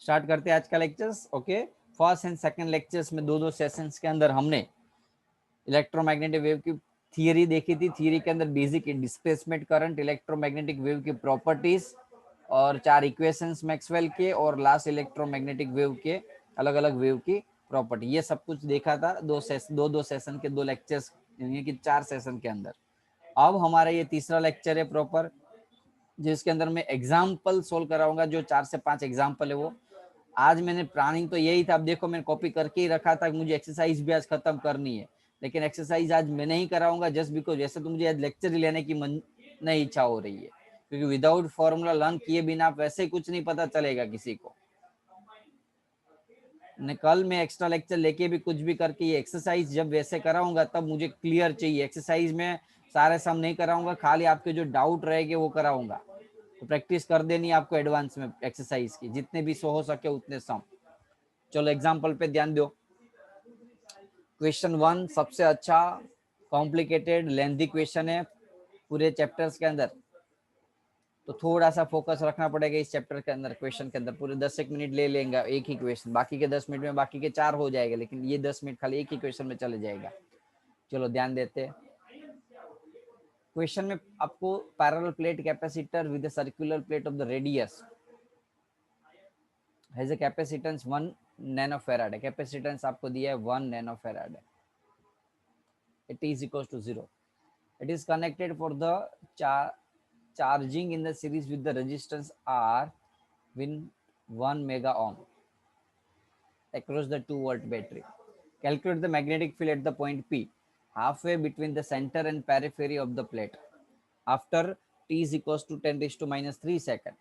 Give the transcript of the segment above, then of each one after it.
Start करते हैं आज का lectures. Okay, first and second lectures में दो सेशंस के अंदर हमने इलेक्ट्रोमैग्नेटिक वेव की थियरी देखी थी। थियरी के अंदर basic displacement current, electromagnetic wave की प्रॉपर्टीज और 4 इक्वेशंस मैक्सवेल के, और लास्ट इलेक्ट्रोमैग्नेटिक वेव के अलग अलग वेव की प्रॉपर्टी, ये सब कुछ देखा था दो सेशन के 2 लेक्चर्स, यानी कि 4 सेशन के अंदर। अब हमारा ये तीसरा लेक्चर है प्रॉपर, जिसके अंदर मैं एग्जाम्पल सोल्व कराऊंगा। जो 4 से 5 एग्जाम्पल है वो आज मैंने प्लानिंग तो यही था, अब देखो मैंने कॉपी करके ही रखा था कि मुझे एक्सरसाइज भी आज खत्म करनी है, लेकिन एक्सरसाइज आज मैं नहीं कराऊंगा जस्ट बिकॉज वैसे तो मुझे आज लेक्चर ही लेने की नहीं इच्छा हो रही है, क्योंकि विदाउट फॉर्मूला लर्न किए बिना वैसे ही कुछ नहीं पता चलेगा किसी को। कल मैं एक्स्ट्रा लेक्चर लेके भी कुछ भी करके ये एक्सरसाइज जब वैसे कराऊंगा तब मुझे क्लियर चाहिए। एक्सरसाइज में सारे सम नहीं कराऊंगा, खाली आपके जो डाउट रहेंगे वो कराऊंगा। तो प्रैक्टिस कर देनी आपको एडवांस में एक्सरसाइज की, जितने भी हो सके उतने सम। चलो एग्जाम्पल पे ध्यान दो। क्वेश्चन 1 सबसे अच्छा कॉम्प्लिकेटेड लेंथी क्वेश्चन है पूरे चैप्टर्स के अंदर, तो थोड़ा सा फोकस रखना पड़ेगा इस चैप्टर के अंदर। क्वेश्चन के अंदर पूरे 10 मिनट ले लेंगे एक ही क्वेश्चन, बाकी के 10 मिनट में बाकी के 4 हो जाएगा, लेकिन ये 10 मिनट खाली एक ही क्वेश्चन में चले जाएगा। चलो ध्यान देते। क्वेश्चन में आपको parallel plate capacitor with circular plate of the radius has a capacitance 1 nano farad है। कैपेसिटेंस आपको दिया है 1 नैनो फैराड है। It is equals to 0. It is connected for the charging in the series with the resistance R with 1 mega ohm across the 2-volt battery. Calculate the magnetic field at the point P, halfway between the center and periphery of the plate, after t is equals to 10 raised to minus 3 second,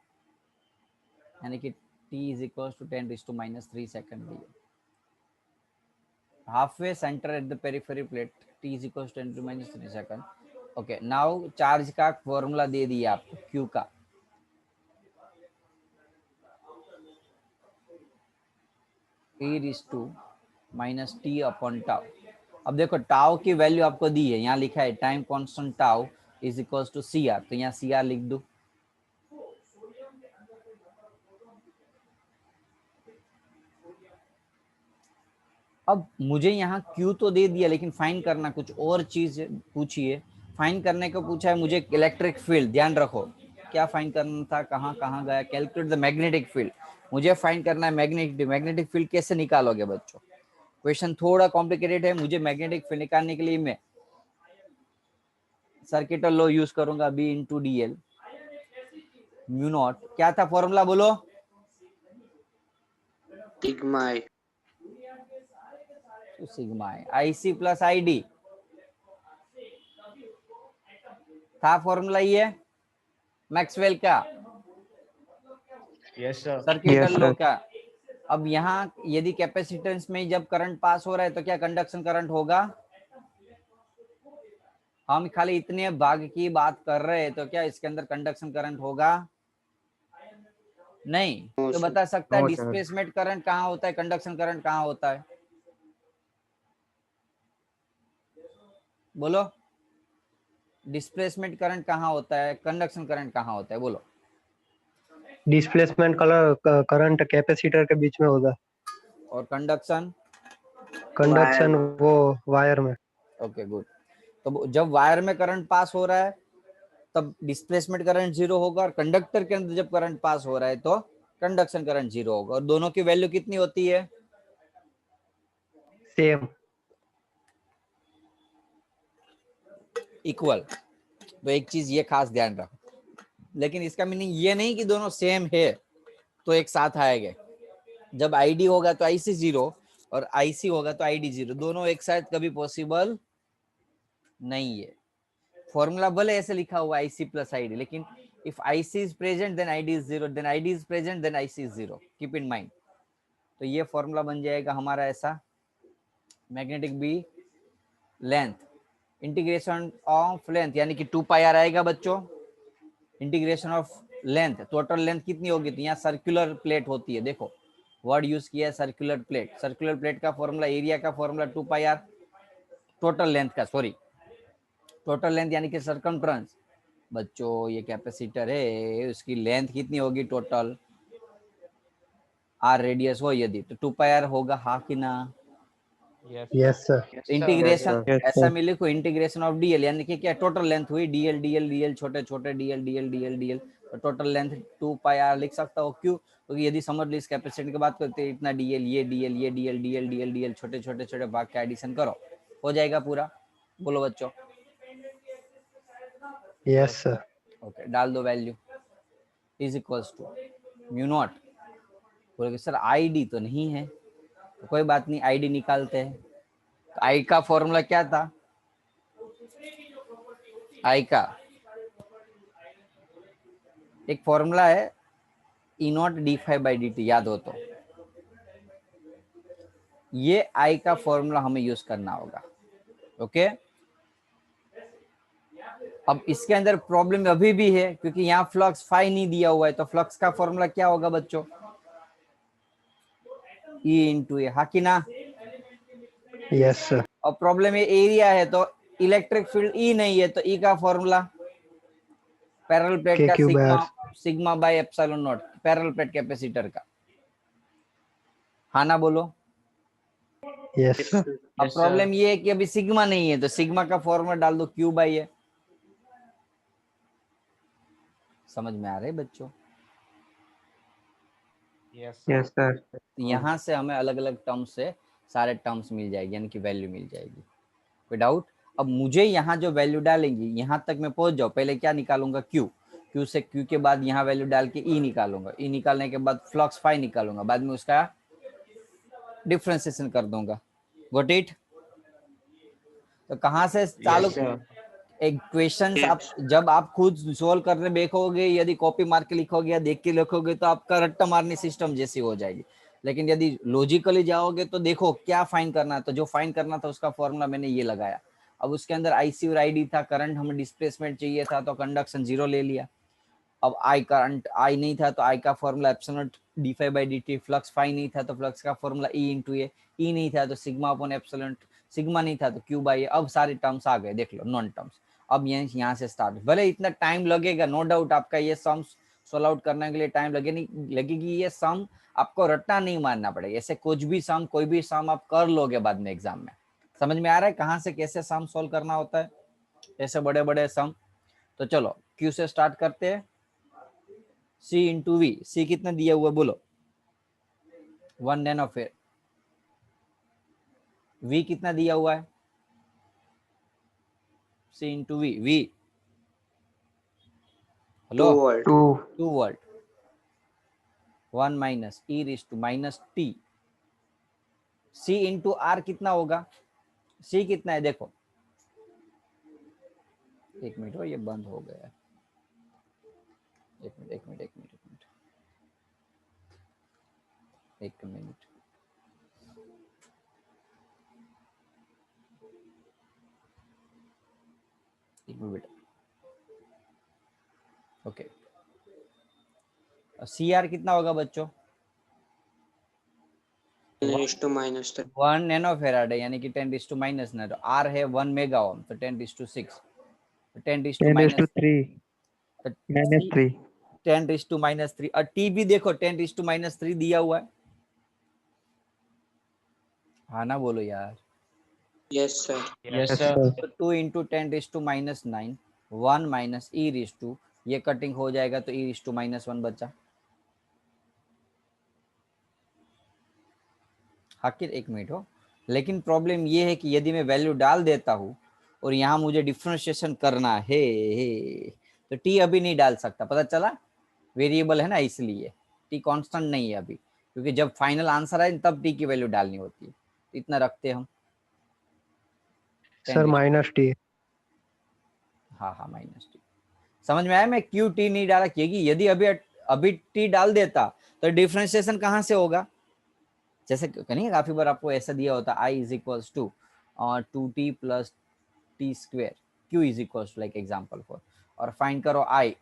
यानी कि t is equals to 10 raised to minus 3 second दिए। halfway center at the periphery plate, t is equals to 10 to minus 3 second. Okay, now charge का formula दे दिया आपको Q का। e raised to minus t upon tau. अब देखो tau की value आपको दी है, यहाँ लिखा है time constant tau is equals to C R, तो यहाँ सी आर लिख दो। अब मुझे यहाँ Q तो दे दिया, लेकिन फाइंड करना कुछ और चीज पूछी है। फाइंड करने को पूछा है मुझे इलेक्ट्रिक फील्ड। ध्यान रखो क्या फाइंड करना था, कहाँ कहाँ गया। कैलकुलेट द मैग्नेटिक फील्ड, मुझे फाइंड करना है मैग्नेटिक फील्ड। कैसे निकालोगे बच्चों, क्वेश्चन थोड़ा कॉम्प्लिकेटेड है। मुझे मैग्नेटिक फील्ड निकालने के लिए मैं सर्किट लॉ यूज करूंगा, B into d L mu naught. क्या था फॉर्मूला बोलो? सिग्मा आई। तो सिग्मा है IC प्लस ID था फॉर्मूला ये मैक्सवेल का, यस सर। सर्किट लॉ का। अब यहाँ यदि कैपेसिटेंस में जब करंट पास हो रहा है तो क्या कंडक्शन करंट होगा? हम खाली इतने भाग की बात कर रहे हैं, तो क्या इसके अंदर कंडक्शन करंट होगा? नहीं। तो बता सकता है डिस्प्लेसमेंट करंट कहाँ होता है, कंडक्शन करंट कहाँ होता है? बोलो, डिस्प्लेसमेंट करंट कहाँ होता है, कंडक्शन करंट कहाँ होता है? बोलो। डिस्प्लेसमेंट करंट कैपेसिटर के बीच में होगा, और कंडक्शन वो वायर में। Okay good. तो जब वायर में करंट पास हो रहा है तब डिस्प्लेसमेंट करंट 0 होगा, और कंडक्टर के अंदर जब करंट पास हो रहा है तो कंडक्शन करंट 0 होगा। और दोनों की वैल्यू कितनी होती है? Same, equal. तो एक चीज ये खास ध्यान रखो, लेकिन इसका मीनिंग ये नहीं कि दोनों सेम है तो एक साथ आएंगे। जब आईडी होगा तो आईसी 0 और आईसी होगा तो आईडी 0, दोनों एक साथ कभी पॉसिबल नहीं है। फॉर्मूला भले ऐसे लिखा हुआ आईसी प्लस आईडी, लेकिन if IC is present then ID is 0, then ID is present then IC is 0, keep in mind. तो ये फॉर्मूला बन जाएगा हमारा ऐसा, magnetic B length integration of length, यानी कि 2 पाई आर आएगा बच्चों। Integration of length, total length कितनी होगी? तो यहाँ सर्कुलर प्लेट होती है, देखो वर्ड यूज किया है सर्कुलर प्लेट। सर्कुलर प्लेट का फॉर्मूला, एरिया का formula 2 pi R, total length का, सॉरी टोटल लेंथ यानी कि सर्कमफ्रेंस। बच्चों ये कैपेसिटर है, उसकी लेंथ कितनी होगी टोटल? आर रेडियस हो यदि, तो 2 पाई आर होगा, हाँ कि ना? Yes sir. इंटीग्रेशन Yes, ऐसा में लिखो, इंटीग्रेशन ऑफ डीएल यानी कि क्या, टोटल लेंथ हुई, डीएल डीएल डीएल छोटे छोटे डीएल डीएल डीएल डीएल, तो टोटल लेंथ 2 पाई आर लिख सकता हो। क्यों? क्योंकि यदि समझ लो इस कैपेसिटी की बात करते हैं, इतना डीएल, ये डीएल, ये डीएल, डीएल डीएल डीएल छोटे छोटे छोटे भाग का एडिशन करो, हो जाएगा पूरा। बोलो बच्चों। Yes sir. ओके, डाल दो value, is equals to mu naught. बोलोगे सर आईडी तो नहीं है, तो कोई बात नहीं, आईडी निकालते हैं। तो आई का फॉर्मूला क्या था? आई का एक फॉर्मूला है, e naught d phi by D t, याद हो तो। ये आई का फॉर्मूला हमें यूज करना होगा। ओके, अब इसके अंदर प्रॉब्लम अभी भी है, क्योंकि यहाँ फ्लक्स फाई नहीं दिया हुआ है, तो फ्लक्स का फॉर्मूला क्या होगा बच्चों? ई इंटू ए, हाँ कि ना? Yes sir. अब प्रॉब्लम है एरिया है, तो इलेक्ट्रिक फील्ड ई नहीं है, तो ई का फॉर्मूला पैरेलल प्लेट के का cube sigma, R. Sigma by epsilon naught, parallel plate capacitor का, हाँ ना? बोलो। Yes sir. अब प्रॉब्लम ये है कि अभी सिग्मा नहीं है, तो सिग्मा का फॉर्मूला डाल दो, क्यू बाई है। समझ में आ रहा है बच्चों? yes sir. यहाँ से हमें अलग अलग टर्म्स से सारे टर्म्स मिल जाएगी, यानी कि वैल्यू मिल जाएगी। कोई डाउट? अब मुझे यहाँ जो वैल्यू डालेंगी, यहाँ तक मैं पहुंच जाऊँ, पहले क्या निकालूंगा? क्यू, क्यू से क्यू के बाद यहाँ वैल्यू डाल के ई निकालूंगा, ई निकालने के बाद फ्लक्स फाई निकालूंगा, बाद में उसका डिफ्रेंसिएशन कर दूंगा। Got it? तो कहाँ से चालू? एक क्वेश्चन आप जब आप खुद सोल्व करने बैठोगे, यदि कॉपी मार के लिखोगे या देख के लिखोगे, तो आपका रट्टा मारने सिस्टम जैसी हो जाएगी। लेकिन यदि लॉजिकली जाओगे तो देखो क्या फाइंड करना है, तो जो फाइंड करना था उसका फॉर्मूला मैंने ये लगाया। अब उसके अंदर आईसी और आईडी था, करंट हमें डिस्प्लेसमेंट चाहिए था, तो कंडक्शन 0 ले लिया। अब आई करंट, आई नहीं था, तो आई का formula epsilon D phi by D T, flux phi नहीं था, तो फ्लक्स का फॉर्मूला ई इंटू ए, ई नहीं था तो सिग्मा अपॉन एप्सिलॉन, सिग्मा नहीं था तो क्यू बाई ए। अब सारे टर्म्स आ गए, देख लो नॉन टर्म्स। अब यहाँ से स्टार्ट, भले इतना टाइम लगेगा, नो डाउट आपका ये सम सोल्व आउट करने के लिए टाइम लगेगी। ये सम आपको रट्टा नहीं मारना पड़ेगा, ऐसे कुछ भी सम, कोई भी सम आप कर लोगे बाद में एग्जाम में। समझ में आ रहा है कहाँ से कैसे सम सोल्व करना होता है, ऐसे बड़े बड़े सम? तो चलो क्यू से स्टार्ट करते हैं, सी इंटू वी। सी कितना दिया हुआ है बोलो? 1 नैनो फेर। वी कितना दिया हुआ है? C into V, V hello 2 volt. 1 minus e raise to minus t. C into R कितना होगा? सी कितना है देखो, एक मिनट हो, ये बंद हो गया है, एक मिनट एक मिनट एक मिनट एक मिनट एक मिनट। एक मिनट, ओके। सी आर कितना होगा बच्चों? 1 नैनो फेराड है, यानी कि 10 टू माइनस ना, तो आर है 1 मेगा ओम, तो 10 to 6, 10 to minus 3 -3 10 to minus 3। और टी भी देखो 10 टू माइनस 3 दिया हुआ है, हाँ ना? बोलो यार। yes sir. तो 2 into 10 to minus 9, 1 minus e raise to, ये कटिंग हो जाएगा तो ई रिस टू माइनस 1 बचा। आखिर एक मिनट हो, लेकिन प्रॉब्लम ये है कि यदि मैं वैल्यू डाल देता हूँ और यहाँ मुझे डिफरेंशिएशन करना है, तो टी अभी नहीं डाल सकता, पता चला? वेरिएबल है ना, इसलिए टी कांस्टेंट नहीं है अभी, क्योंकि जब फाइनल आंसर आए तब टी की वैल्यू डालनी होती है। इतना रखते हम सर माइनस टी। हाँ हाँ माइनस टी। समझ में आया? मैं क्यू टी नहीं डाला, क्योंकि यदि अभी अभी टी डाल देता तो डिफरेंशिएशन कहाँ से होगा? जैसे कहीं काफी बार आपको ऐसा दिया होता, I is equals to 2t plus t square, Q is equals to, like example for, और फाइंड करो I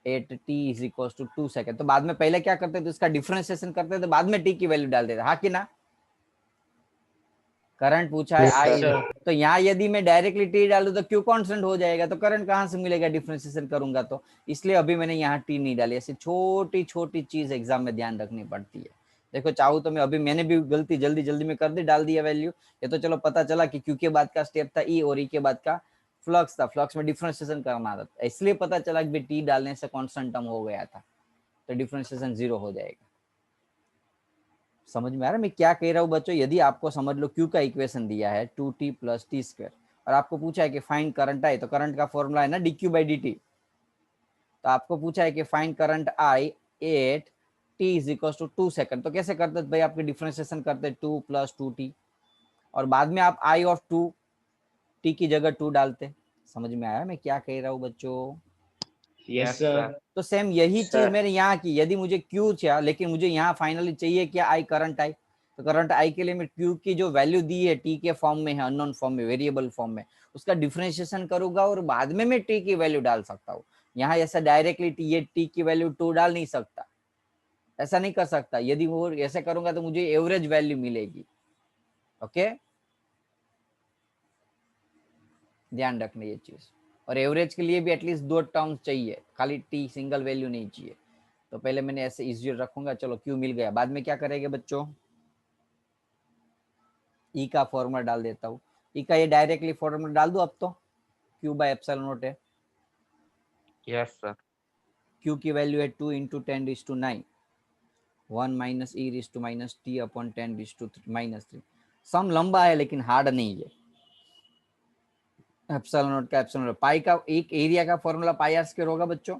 at t is equals to 2 second. तो बाद में पहले क्या करते थे, इसका डिफरेंशिएशन करते थे, बाद में टी की वैल्यू डाल देते, हाँ कि ना? करंट पूछा है आई, तो यहाँ यदि मैं डायरेक्टली टी डालू तो क्यू कांस्टेंट हो जाएगा, तो करंट कहाँ से मिलेगा डिफरेंशिएशन करूंगा तो? इसलिए अभी मैंने यहाँ टी नहीं डाली। ऐसी छोटी छोटी चीज एग्जाम में ध्यान रखनी पड़ती है, देखो चाहूँ तो मैं अभी, मैंने भी गलती जल्दी जल्दी में कर दी, डाल दिया वैल्यू। ये तो चलो पता चला कि क्यू के बाद का स्टेप था ई और ई के बाद का फ्लक्स था, फ्लक्स में डिफरेंशिएशन करना था, इसलिए पता चला कि टी डालने से कांस्टेंट टर्म हो गया था, तो डिफरेंशिएशन 0 हो जाएगा। समझ में आ रहा है मैं क्या कह रहा हूँ बच्चों? यदि आपको समझ लो क्यू का इक्वेशन दिया है 2t + t² और आपको पूछा है कि फाइंड करंट आई, तो करंट का फॉर्मूला है ना dq/dt। तो आपको पूछा है कि find current I at t = 2 second, तो कैसे करते भाई? आपके डिफरेंशिएशन करते 2 + 2t और बाद में आप i ऑफ 2 t की जगह 2 डालते। समझ में आया मैं क्या कह रहा हूँ बच्चों? Yes sir. तो सेम यही चीज सर। मैंने यहाँ की, यदि मुझे क्यू चाहिए लेकिन मुझे यहाँ फाइनली चाहिए क्या? आई, करंट आई। तो करंट आई के लिए मैं क्यू की जो वैल्यू दी है टी के फॉर्म में है, अननोन फॉर्म में, वेरिएबल फॉर्म में, उसका डिफरेंशिएशन करूंगा और बाद में मैं टी की वैल्यू डाल सकता हूँ। यहाँ ऐसा डायरेक्टली ये टी की वैल्यू 2 डाल नहीं सकता, ऐसा नहीं कर सकता। यदि वो ऐसे करूंगा तो मुझे एवरेज वैल्यू मिलेगी। ओके, ध्यान रखना ये चीज। और एवरेज के लिए भी एटलीस्ट 2 टर्म्स चाहिए, खाली टी सिंगल वैल्यू नहीं चाहिए। तो पहले मैंने ऐसे इजी रखूंगा। चलो क्यू मिल गया, बाद में क्या करेंगे बच्चों? ई का फॉर्मूला डाल देता हूँ। ई का ये डायरेक्टली फॉर्मूला डाल दो अब तो, Q/ε0 है। Yes sir. क्यू की वैल्यू है 2 × 10⁻⁹ 1 - e⁻t/10⁻³ सम लंबा है लेकिन हार्ड नहीं है। ε0 का ε0 पाई का एक एरिया का फॉर्मूला πr² होगा बच्चों।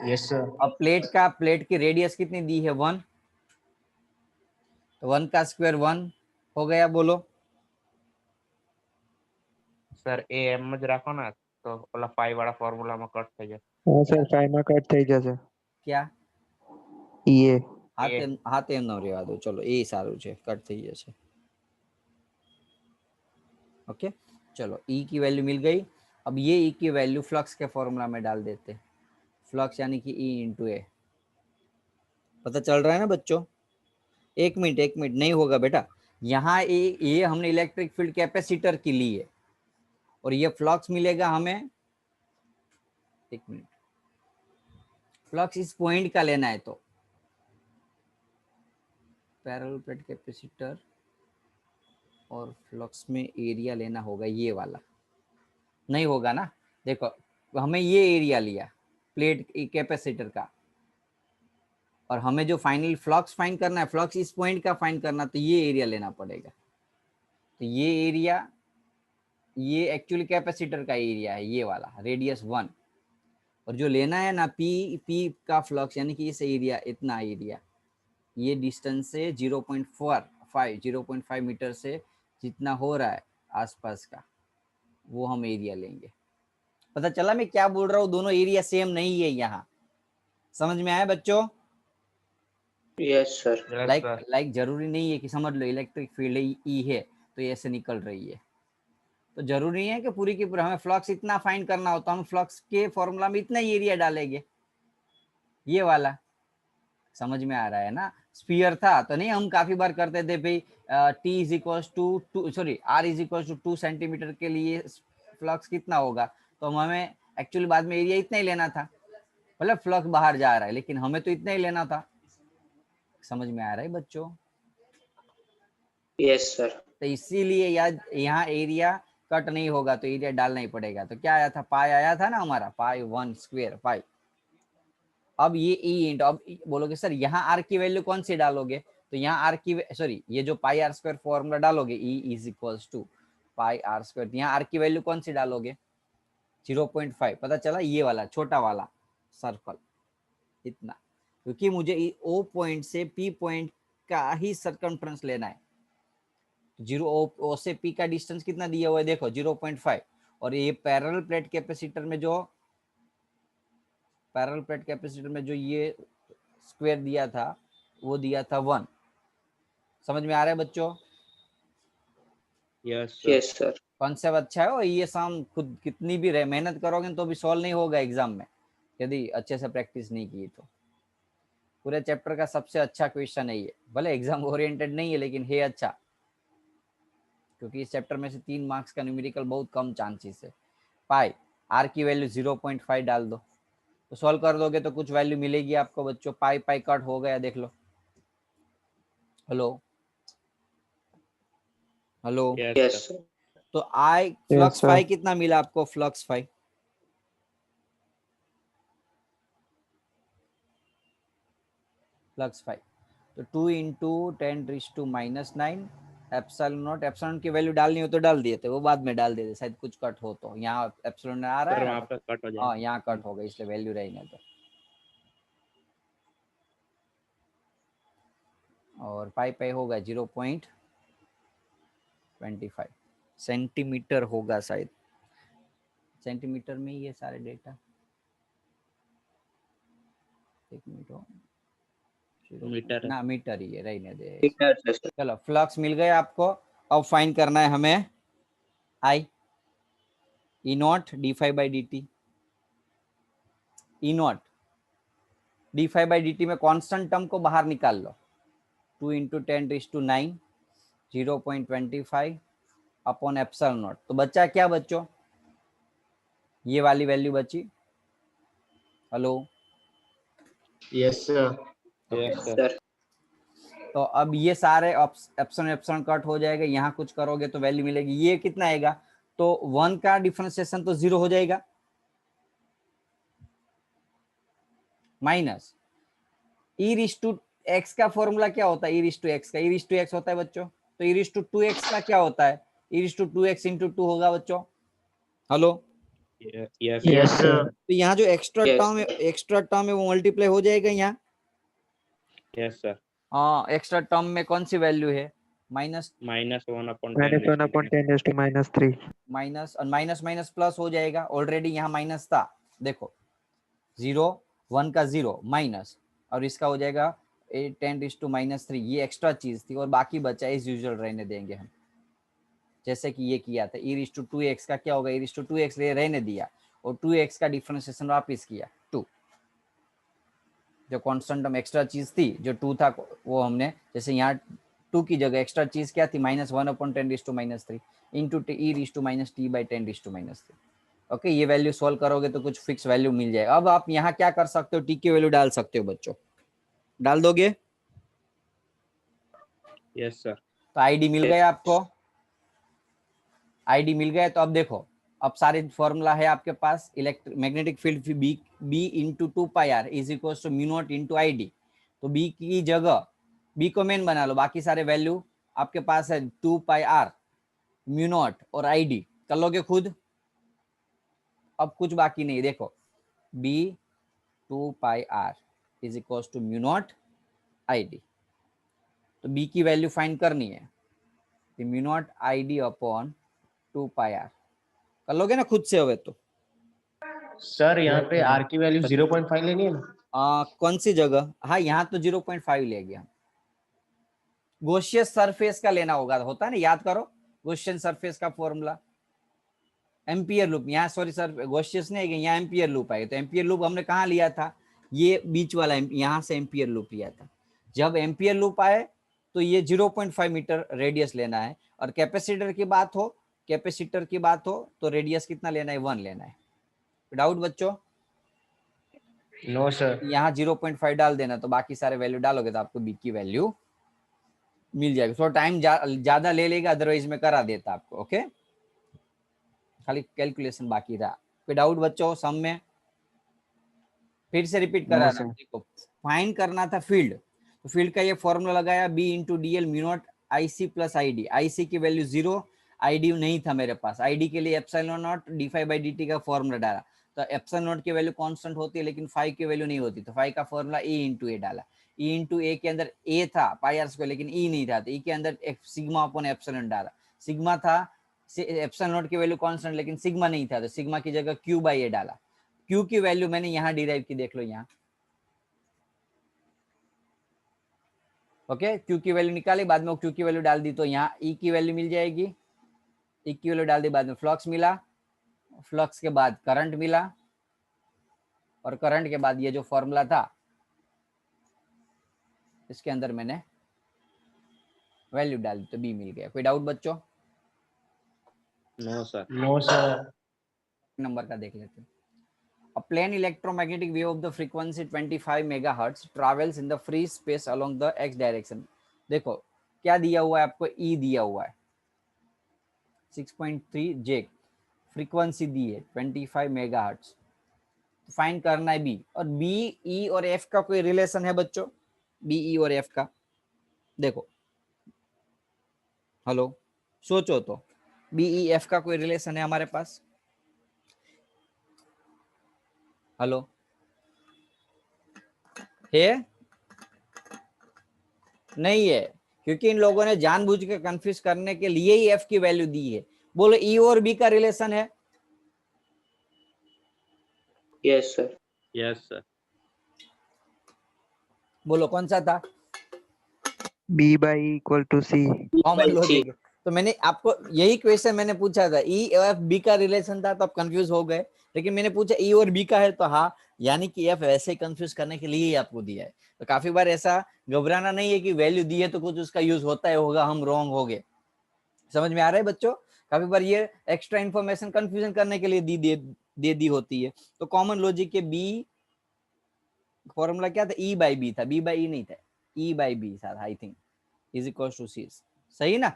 Yes sir. अब प्लेट की रेडियस कितनी दी है? 1, तो 1 का स्क्वायर 1 हो गया। बोलो सर ए एम જ રાખો ને તો ઓલા પાઈ વાળા ફોર્મ્યુલામાં કટ થઈ જાય। हाँ सर, 5 में कट થઈ જશે। क्या? ये હાથ એમ ન રહેવા દો, ચલો એ સારું છે, કટ થઈ જશે। ओके चलो ई की वैल्यू मिल गई। अब ये ई की वैल्यू फ्लक्स के फॉर्मूला में डाल देते हैं। फ्लक्स यानी कि ई इंटू ए। पता चल रहा है ना बच्चों? एक मिनट नहीं होगा बेटा। यहाँ ये हमने इलेक्ट्रिक फील्ड कैपेसिटर की ली है और ये फ्लक्स मिलेगा हमें, एक मिनट, फ्लक्स इस पॉइंट का लेना है तो पैरेलल प्लेट कैपेसिटर और फ्लक्स में एरिया लेना होगा, ये वाला नहीं होगा ना। देखो हमें ये एरिया लिया प्लेट कैपेसिटर का और हमें जो फाइनल फ्लक्स फाइंड करना है, फ्लक्स इस पॉइंट का फाइंड करना, तो ये एरिया लेना पड़ेगा। तो ये एरिया, ये एक्चुअली कैपेसिटर का एरिया है, ये वाला रेडियस 1, और जो लेना है ना पी का फ्लक्स यानी कि इस एरिया, इतना एरिया, ये डिस्टेंस से 0.5 मीटर से जितना हो रहा है आसपास का, वो हम एरिया लेंगे। पता चला मैं क्या बोल रहा हूँ? दोनों एरिया सेम नहीं है यहाँ। समझ में आया बच्चों? Yes sir. लाइक जरूरी नहीं है कि समझ लो इलेक्ट्रिक फील्ड ई है तो ये ऐसे निकल रही है, तो जरूरी है कि पूरी की पूरी हमें फ्लक्स इतना फाइंड करना हो तो हम फ्लक्स के फॉर्मूला में इतना ही एरिया डालेंगे, ये वाला। समझ में आ रहा है ना? स्फीयर था तो नहीं, हम काफी बार करते थे भाई T is equal to sorry R is equal to 2 centimetre के लिए फ्लक्स कितना होगा, तो हमें एक्चुअली बाद में एरिया इतना ही लेना था, मतलब फ्लक्स बाहर जा रहा है लेकिन हमें तो इतना ही लेना था। समझ में आ रहा है बच्चों? Yes sir. तो इसीलिए याद यहाँ एरिया कट नहीं होगा तो एरिया डालना ही पड़ेगा। तो क्या आया था? पाई आया था ना हमारा, पाई1² पाई। अब ये ई इंटू, अब बोलोगे सर यहाँ आर की वैल्यू कौन सी डालोगे? तो यहाँ आर की सॉरी ये जो πr² फॉर्मूला डालोगे E is equals to πr², यहाँ आर की वैल्यू कौन सी डालोगे? 0.5। पता चला? ये वाला छोटा वाला सर्कल इतना, क्योंकि मुझे ओ पॉइंट से पी पॉइंट का ही सर्कमफ्रेंस लेना है। 0 से पी का डिस्टेंस कितना दिया हुआ है? देखो 0.5। और ये पैरेलल प्लेट कैपेसिटर में जो ये स्क्वायर दिया था वो दिया था 1। समझ में आ रहा है बच्चों? Yes yes sir. कॉन्सेप्ट अच्छा है। और ये शाम खुद कितनी भी मेहनत करोगे तो भी सॉल्व नहीं होगा एग्जाम में, यदि अच्छे से प्रैक्टिस नहीं की तो। पूरे चैप्टर का सबसे अच्छा क्वेश्चन है ये, भले एग्जाम ओरिएंटेड नहीं है लेकिन है अच्छा, क्योंकि इस चैप्टर में से 3 मार्क्स का न्यूमेरिकल बहुत कम चांसेस है। पाई आर की वैल्यू 0.5 डाल दो तो सॉल्व कर दोगे तो कुछ वैल्यू मिलेगी आपको बच्चों। पाई कट हो गया, देख लो hello hello. Yes Yes, sir. sir. तो I Yes, flux sir. Phi कितना मिला आपको? फ्लक्स फाई फ्लक्स फाई तो 2 इंटू 10⁻⁹ एप्सिलॉन की वैल्यू डालनी हो तो डाल दिए थे, वो बाद में डाल देते शायद कुछ कट हो तो। यहाँ एप्सिलॉन आ रहा सर है वहाँ ना, पे कट हो तो हाँ जाएगा। यहाँ कट हो गया, इसलिए वैल्यू रहेंगे तो। और पाई पाई होगा 0.25 सेंटीमीटर होगा शायद, सेंटीमीटर में ये सारे डेटा। एक मिनट हो, मीटर है। ना मीटर ही है, रहने दे। Meter, yes, sir. चलो फ्लक्स मिल गया आपको। अब फाइंड करना है हमें I e naught d phi by D t. E naught d phi by D t में कॉन्स्टेंट टर्म को बाहर निकाल लो। 2 इंटू 10⁹ 0.25 अपॉन एप्सिलॉन नॉट। तो बच्चा क्या बच्चों? ये वाली वैल्यू बची। Hello yes sir. Yes Yes, sir. sir. तो अब ये सारे एप्सिलॉन एप्सिलॉन कट हो जाएगा, यहाँ कुछ करोगे तो वैल्यू मिलेगी। ये कितना आएगा? तो 1 का डिफरेंशिएशन तो 0 हो जाएगा, माइनस ई रिश टू एक्स का फॉर्मूला क्या होता है? ई रिश टू एक्स का, ई रिश टू एक्स होता है बच्चों। तो ई रिश टू 2x का क्या होता है? ई रिश टू 2x इंटू 2 होगा बच्चों। Hello yes yes sir. Sir. तो यहाँ जो एक्स्ट्रा Yes, टर्म है, sir. एक्स्ट्रा टर्म है वो मल्टीप्लाई हो जाएगा यहाँ। Yes sir. हाँ एक्स्ट्रा टर्म में कौन सी वैल्यू है? माइनस -1/10 -1/10⁻³ माइनस और माइनस माइनस प्लस हो जाएगा। ऑलरेडी यहाँ माइनस था, देखो 0 1 का 0 माइनस, और इसका हो जाएगा 10⁻³ ये एक्स्ट्रा चीज थी, और बाकी बचा इज यूजुअल रहने देंगे हम, जैसे कि ये किया था। e⁻²x का क्या होगा? e⁻²x ले रहने दिया, और 2x का डिफरेंशिएशन वापस किया 2। जो कांस्टेंट टर्म एक्स्ट्रा चीज थी जो 2 था वो हमने, जैसे यहाँ 2 की जगह एक्स्ट्रा चीज क्या थी? -1/10⁻³ इंटू e⁻t/10⁻³। ओके ये वैल्यू सॉल्व करोगे तो कुछ फिक्स वैल्यू मिल जाएगा। अब आप यहाँ क्या कर सकते हो? टी की वैल्यू डाल सकते हो बच्चों, डाल दोगे? Yes sir. तो आईडी मिल गया आपको, आईडी मिल गया। तो अब देखो, अब सारे फॉर्मूला है आपके पास। Electric magnetic field B into 2πr is equal to μ0 into ID. तो बी की जगह बी को मेन बना लो, बाकी सारे वैल्यू आपके पास है 2πr μ0 और आईडी कर लोगे खुद। अब कुछ बाकी नहीं, देखो B 2πr is equal to μ0 ID. तो बी की वैल्यू फाइंड करनी है, μ0 आईडी अपॉन 2πr कर लोगे ना खुद से? हुए तो सर यहाँ पे आर की वैल्यू 0.5 लेनी है ना? कौन सी जगह? हाँ यहाँ तो 0.5 ले गया। गॉसियन सरफेस का लेना होगा, होता है ना, याद करो गॉसियन सरफेस का फॉर्मूला। एम्पियर लूप, यहाँ सॉरी सर गॉसियन नहीं है, यहाँ एम्पियर लूप आएगा। तो एम्पियर लूप हमने कहाँ लिया था? ये बीच वाला, यहाँ से एम्पियर लूप लिया था। जब एम्पियर लूप आए तो ये 0.5 मीटर रेडियस लेना है। और कैपेसिटर की बात हो, कैपेसिटर की बात हो तो रेडियस कितना लेना है? 1 लेना है। डाउट बच्चों? No sir. यहाँ 0.5 डाल देना, तो बाकी सारे वैल्यू डालोगे तो आपको बी की वैल्यू मिल जाएगी। थोड़ा टाइम ज्यादा ले लेगा, अदरवाइज में करा देता आपको। ओके खाली कैलकुलेशन बाकी था। कोई डाउट बच्चों सम में? फिर से रिपीट करा रहा हूं। देखो फाइंड करना था फील्ड, तो फील्ड का ये फॉर्मूला लगाया B into d l μ0 IC plus ID. IC की वैल्यू 0, आईडी नहीं था मेरे पास। आईडी के लिए एप्सिलॉन नॉट d5/dt का फॉर्मूला डाला। तो एप्सिलॉन नॉट की वैल्यू कांस्टेंट होती है, लेकिन फाई की वैल्यू नहीं होती। तो फाई का फॉर्मूला e इंटू ए डाला। e इंटू ए के अंदर ए था πr², लेकिन e नहीं था, तो e के अंदर एक सिग्मा अपॉन एप्सिलॉन डाला। सिग्मा था, एप्सिलॉन नॉट की वैल्यू कांस्टेंट, लेकिन सिग्मा नहीं था, तो सिग्मा की जगह q/a डाला। q की वैल्यू मैंने यहाँ डिराइव की, देख लो यहाँ। ओके क्यू की वैल्यू निकाली, बाद में क्यू की वैल्यू डाल दी, तो यहाँ ई की वैल्यू मिल जाएगी। ई की वैल्यू डाल दी, बाद में फ्लक्स मिला, फ्लक्स के बाद करंट मिला, और करंट के बाद ये जो फॉर्मूला था इसके अंदर मैंने वैल्यू डाल दी, तो बी मिल गया। कोई डाउट बच्चों? No sir. No sir. Number का देख लेते हैं। A plane electromagnetic wave of the frequency 25 megahertz travels in the free space along the x direction. देखो क्या दिया हुआ है आपको, ई दिया हुआ है 6.3 जेक, फ्रीक्वेंसी दी है 25 मेगाहर्ट्ज, फाइंड करना है बी। और बी, ई और एफ का कोई रिलेशन है बच्चों? बी, ई और एफ का देखो, हेलो सोचो तो, बी, ई, एफ का कोई रिलेशन है हमारे पास? हेलो, है? नहीं है, क्योंकि इन लोगों ने जानबूझ के कंफ्यूज करने के लिए ही एफ की वैल्यू दी है। बोलो ई और बी का रिलेशन है? Yes sir. Yes sir. बोलो कौन सा था? B by E equal to C. Common logic. तो मैंने आपको यही क्वेश्चन मैंने पूछा था, ई एफ बी का रिलेशन था तो आप कंफ्यूज हो गए, लेकिन मैंने पूछा ई और बी का है तो हाँ, यानी कि एफ वैसे कंफ्यूज करने के लिए ही आपको दिया है। तो काफी बार ऐसा घबराना नहीं है कि वैल्यू दी है तो कुछ उसका यूज होता है होगा, हम रॉन्ग हो गए। समझ में आ रहा है बच्चों? काफी बार ये एक्स्ट्रा इन्फॉर्मेशन कंफ्यूजन करने के लिए दे दी होती है। तो कॉमन लॉजिक के बी फॉर्मूला क्या था? ई बाई बी था, बी बाई ई नहीं था, ई बाई बी था I think, is equal to C. सही ना?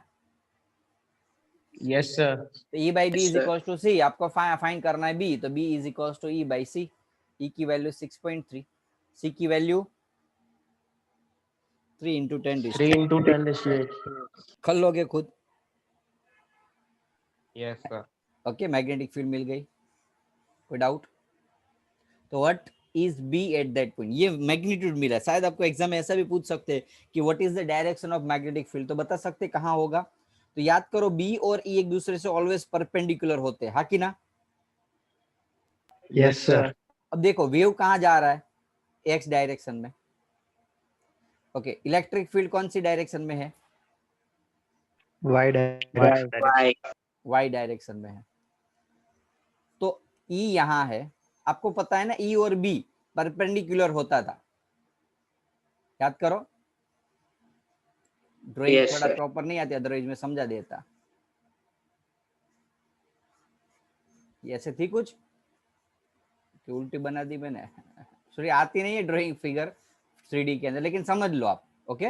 Yes sir. तो E by B is equal to C, आपको फाइंड करना है बी, तो B is equal to E by C. E की वैल्यू 6.3, सी की वैल्यू 3 इंटू 10 3 into 10⁸. कर लोगे खुद। Yes sir. Okay, magnetic field मिल गई, कोई डाउट? तो what is B at that point, ये मैग्नीट्यूड मिला। शायद आपको एग्जाम में ऐसा भी पूछ सकते हैं कि what is the direction of magnetic field, तो बता सकते कहाँ होगा? तो याद करो बी और ई एक दूसरे से ऑलवेज परपेंडिकुलर होते हैं, हाँ कि ना? Yes, sir. अब देखो वेव कहाँ जा रहा है? एक्स डायरेक्शन में। ओके, इलेक्ट्रिक फील्ड कौन सी डायरेक्शन में है? Y direction. वाई डायरेक्शन में है। तो ई यहाँ है, आपको पता है ना ई और बी परपेंडिकुलर होता था, याद करो। ड्राइंग थोड़ा प्रॉपर नहीं आती, अदरवाइज में समझा देता। ये ऐसे थी कुछ कि उल्टी बना दी मैंने? सॉरी, आती नहीं है ड्राइंग फिगर 3D के अंदर, लेकिन समझ लो आप। ओके,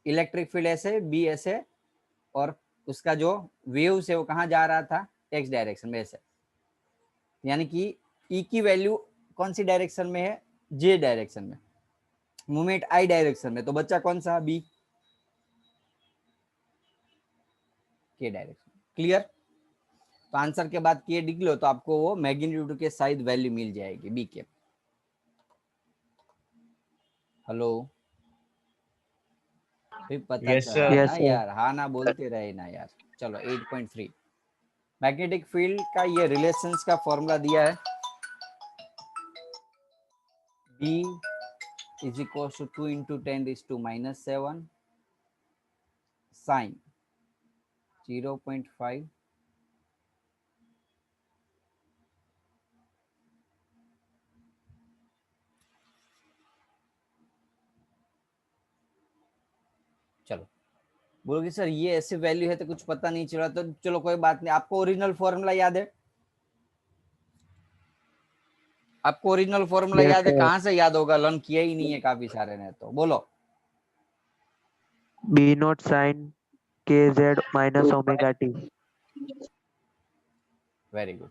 इलेक्ट्रिक फील्ड ऐसे, बी ऐसे, और उसका जो वेव से वो कहाँ जा रहा था? एक्स डायरेक्शन में ऐसे। यानी कि ई की वैल्यू कौन सी डायरेक्शन में है? जे डायरेक्शन में। मूवमेंट आई डायरेक्शन में, तो बच्चा कौन सा? बी, के डायरेक्शन। क्लियर? तो आंसर के बाद के लिख लो तो आपको वो मैग्नीट्यूड के साइड वैल्यू मिल जाएगी बी के। हेलो, फिर पता Yes, चला sir. ना Yes, sir. यार, हाँ ना बोलते रहे ना यार। चलो 8.3 मैग्नेटिक फील्ड का ये रिलेशंस का फॉर्मूला दिया है, B is equal to 2 into 10⁻⁻7 sine 0.5 चलो बोलोगे सर ये ऐसी वैल्यू है तो कुछ पता नहीं चला, तो चलो कोई बात नहीं। आपको ओरिजिनल फॉर्मूला याद है? आपको ओरिजिनल फॉर्मूला Yes, याद है? sir. कहाँ से याद होगा, लर्न किया ही नहीं है काफी सारे ने, तो बोलो। B naught sin kz minus omega t. Very good.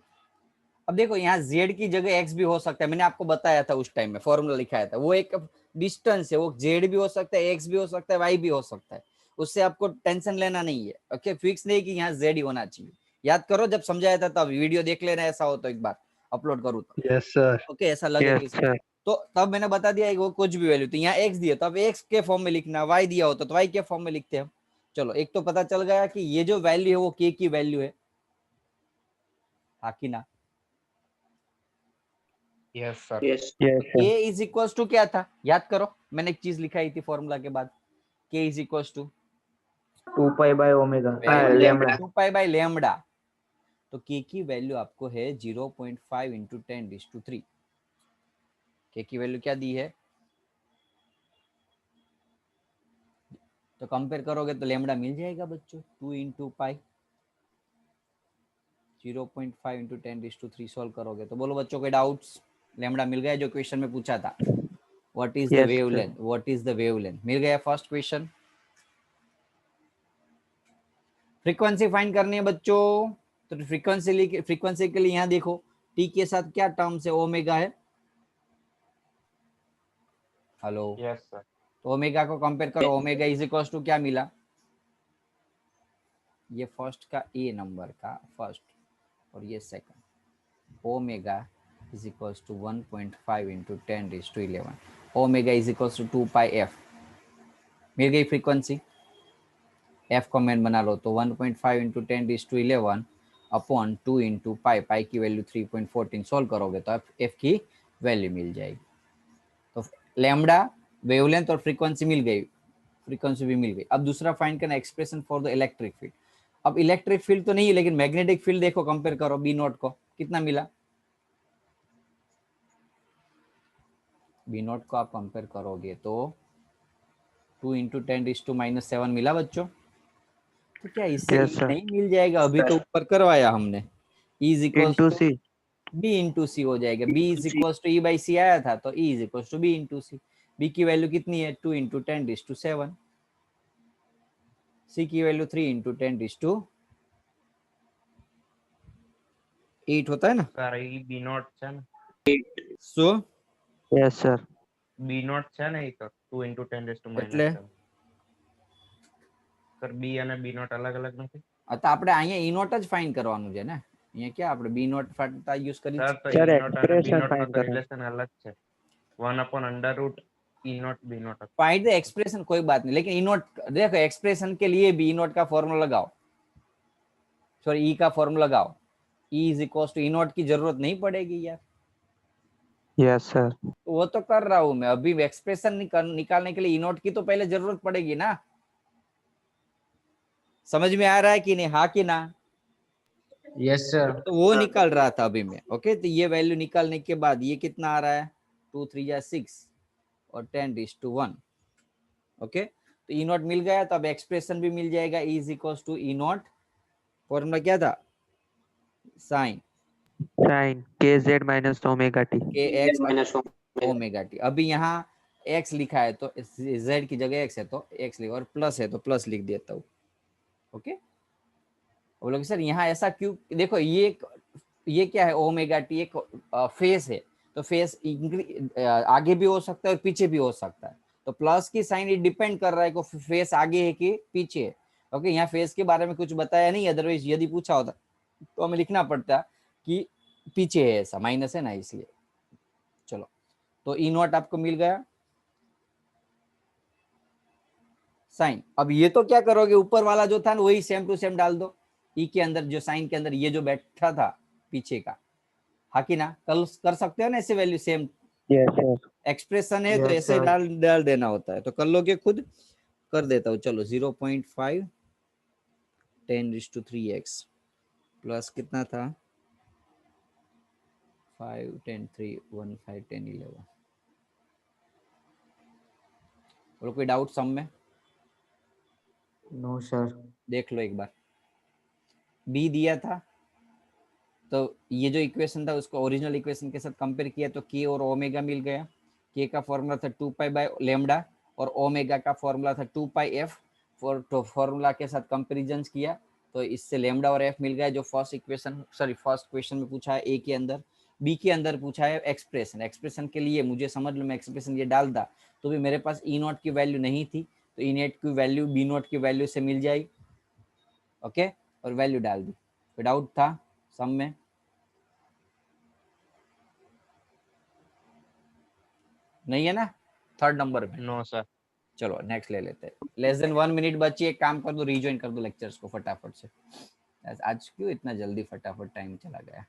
अब देखो यहाँ z की जगह x भी हो सकता है, मैंने आपको बताया था उस टाइम में, फॉर्मूला लिखाया था। वो एक डिस्टेंस है, वो z भी हो सकता है, x भी हो सकता है, y भी हो सकता है, उससे आपको टेंशन लेना नहीं है। ओके, फिक्स नहीं कि यहाँ z ही होना चाहिए। याद करो जब समझाया था तब, वीडियो देख लेना, ऐसा हो तो एक बार अपलोड करूँ तो। Yes, sir. ओके, ऐसा लगे Yes, कि sir. तो तब मैंने बता दिया वो कुछ भी वैल्यू, तो यहाँ x दिया तो अब x के फॉर्म में लिखना, y दिया होता तो y के फॉर्म में लिखते हैं। चलो एक तो पता चल गया कि ये जो वैल्यू है वो k की वैल्यू है, हाँ कि ना? Yes sir. Yes. Yes, k sir. Is equal to क्या था? याद करो, मैंने एक चीज लिखाई थी फॉर्मूला के बाद, k इज equal to 2 pi by omega. Lambda. 2 pi by lambda. तो k की वैल्यू आपको है 0.5 इंटू 10⁻3। k की वैल्यू क्या दी है? तो कंपेयर करोगे तो लैम्बडा मिल जाएगा बच्चों, 2 इंटू पाई 0.5 इंटू 10⁻3 सॉल्व करोगे तो बोलो बच्चों के डाउट्स? लैम्बडा मिल गया जो क्वेश्चन में पूछा था, what is the Yes, wave sir. Length, what is the wavelength, मिल गया फर्स्ट क्वेश्चन। फ्रीक्वेंसी फाइंड करनी है बच्चों, तो फ्रीक्वेंसी के लिए यहाँ देखो टी के साथ क्या टर्म से ओमेगा है। Hello, yes sir. तो ओमेगा को कंपेयर करो, ओमेगा इज इक्वल टू क्या मिला, ये फर्स्ट का ए नंबर का फर्स्ट और ये second, omega is equal to 1.5 into 10⁻11, omega is equal to 2 pi f. मिल गई फ्रीक्वेंसी, एफ को मेन बना लो, तो 1.5 into 10⁻11 upon 2 into pi, pi की वैल्यू 3.14, सोल्व करोगे तो एफ की वैल्यू मिल जाएगी। तो लैम्बडा, वेवलेंथ और फ्रीक्वेंसी मिल गई, फ्रीक्वेंसी भी मिल गई। अब दूसरा फाइंड करना expression for the electric field. अब इलेक्ट्रिक फील्ड तो नहीं है, लेकिन मैग्नेटिक फील्ड देखो, कंपेयर करो बी नॉट को, कितना मिला, बी नॉट को आप कंपेयर करोगे तो 2 इंटू 10⁻⁻7 मिला बच्चों। तो क्या इससे Yes, E sir. नहीं मिल जाएगा, अभी तो ऊपर करवाया हमने, E is equal Into to C. B into C हो जाएगा, B is equal to E by C आया था, तो E is equal to B into C. B की वैल्यू कितनी है, 2 इंटू 10⁻7, सी की वैल्यू 3 इंटू 10⁻8 होता है ना। સર એ બી નોટ છે ને, सो Yes, sir. બી નોટ છે ને એ તો 2 into 10⁻⁻7 એટલે સર બી અને બી નોટ અલગ અલગ નથી તો આપણે અહીંયા ઈ નોટ જ ફાઇન્ડ કરવાનું છે ને, અહીંયા क्या આપણે બી નોટ ફાટા યુઝ કરી સર તો Sir, ઈ નોટ અને બી expression નોટ નો find તો करना है. રિલેશન અલગ છે, 1 upon under root E naught B naught. Find the expression, कोई बात नहीं, लेकिन ई नोट देखो, एक्सप्रेशन के लिए भी ई नोट का फॉर्मूला लगाओ, सॉरी ई का फॉर्मूला लगाओ, E is equal to E naught की जरूरत नहीं पड़ेगी यार, Yes, sir. तो वो तो कर रहा हूं मैं, अभी एक्सप्रेशन निकालने के लिए ई नोट की तो पहले जरूरत पड़ेगी ना। समझ में आ रहा है कि नहीं, हाँ कि ना, यस सर। तो वो निकाल रहा था अभी मैं। ओके, तो ये वैल्यू निकालने के बाद ये कितना आ रहा है, 2 3 या 6 और 10⁻1। ओके, तो ई नोट मिल गया, तो अब एक्सप्रेशन भी मिल जाएगा, E is equal to E naught, formula क्या था, sine Sin kz minus omega t. K x omega t. अभी यहाँ एक्स लिखा है तो जेड की जगह एक्स है तो एक्स लिखा, और प्लस है तो प्लस लिख देता हूँ। ओके, वो लोग सर यहाँ ऐसा क्यों, देखो ये क्या है, ओमेगा टी एक फेस है, तो फेस आगे भी हो सकता है और पीछे भी हो सकता है, तो प्लस की साइन ये डिपेंड कर रहा है कि फेस आगे है कि पीछे है। ओके, यहाँ फेस के बारे में कुछ बताया नहीं, अदरवाइज यदि पूछा होता तो हमें लिखना पड़ता कि पीछे है, ऐसा माइनस है ना इसलिए। चलो, तो ई नॉट आपको मिल गया, साइन। अब ये तो क्या करोगे, ऊपर वाला जो था ना वही सेम टू सेम डाल दो, ई के अंदर जो साइन के अंदर ये जो बैठा था पीछे का, हाँ कि ना, कल कर सकते हो ना ऐसे value same, Yes, sir. Expression है तो Yes, ऐसे sir. डाल देना होता है, तो कर लोगे खुद, कर देता हूँ। चलो 0.5 10⁻3x प्लस कितना था 5 10 3 1 5 10 11। बोलो कोई डाउट सम में, No, sir. देख लो एक बार। बी दिया था, तो ये जो इक्वेशन था उसको ओरिजिनल इक्वेशन के साथ कंपेयर किया तो के और ओमेगा मिल गया। के का फॉर्मूला था 2 पाई बाय लेमडा और ओमेगा का फॉर्मूला था 2 पाई एफ। तो फॉर्मूला के साथ कंपेरिजन किया तो इससे लेमडा और एफ मिल गया, जो फर्स्ट इक्वेशन फर्स्ट क्वेश्चन में पूछा है ए के अंदर। बी के अंदर पूछा है एक्सप्रेशन, एक्सप्रेशन के लिए मुझे समझ लो मैं एक्सप्रेशन ये डालता तो भी मेरे पास ई नॉट की वैल्यू नहीं थी, तो ई नेट की वैल्यू बी नॉट की वैल्यू से मिल जाएगी। ओके, और वैल्यू डाल दी। कोई डाउट था सम में? नहीं है ना, थर्ड नंबर में। No sir. चलो नेक्स्ट ले लेते हैं। लेस देन 1 मिनट बची, एक काम कर दो, रीजॉइन कर दो लेक्चर्स को फटाफट से। आज क्यों इतना जल्दी फटाफट टाइम चला गया।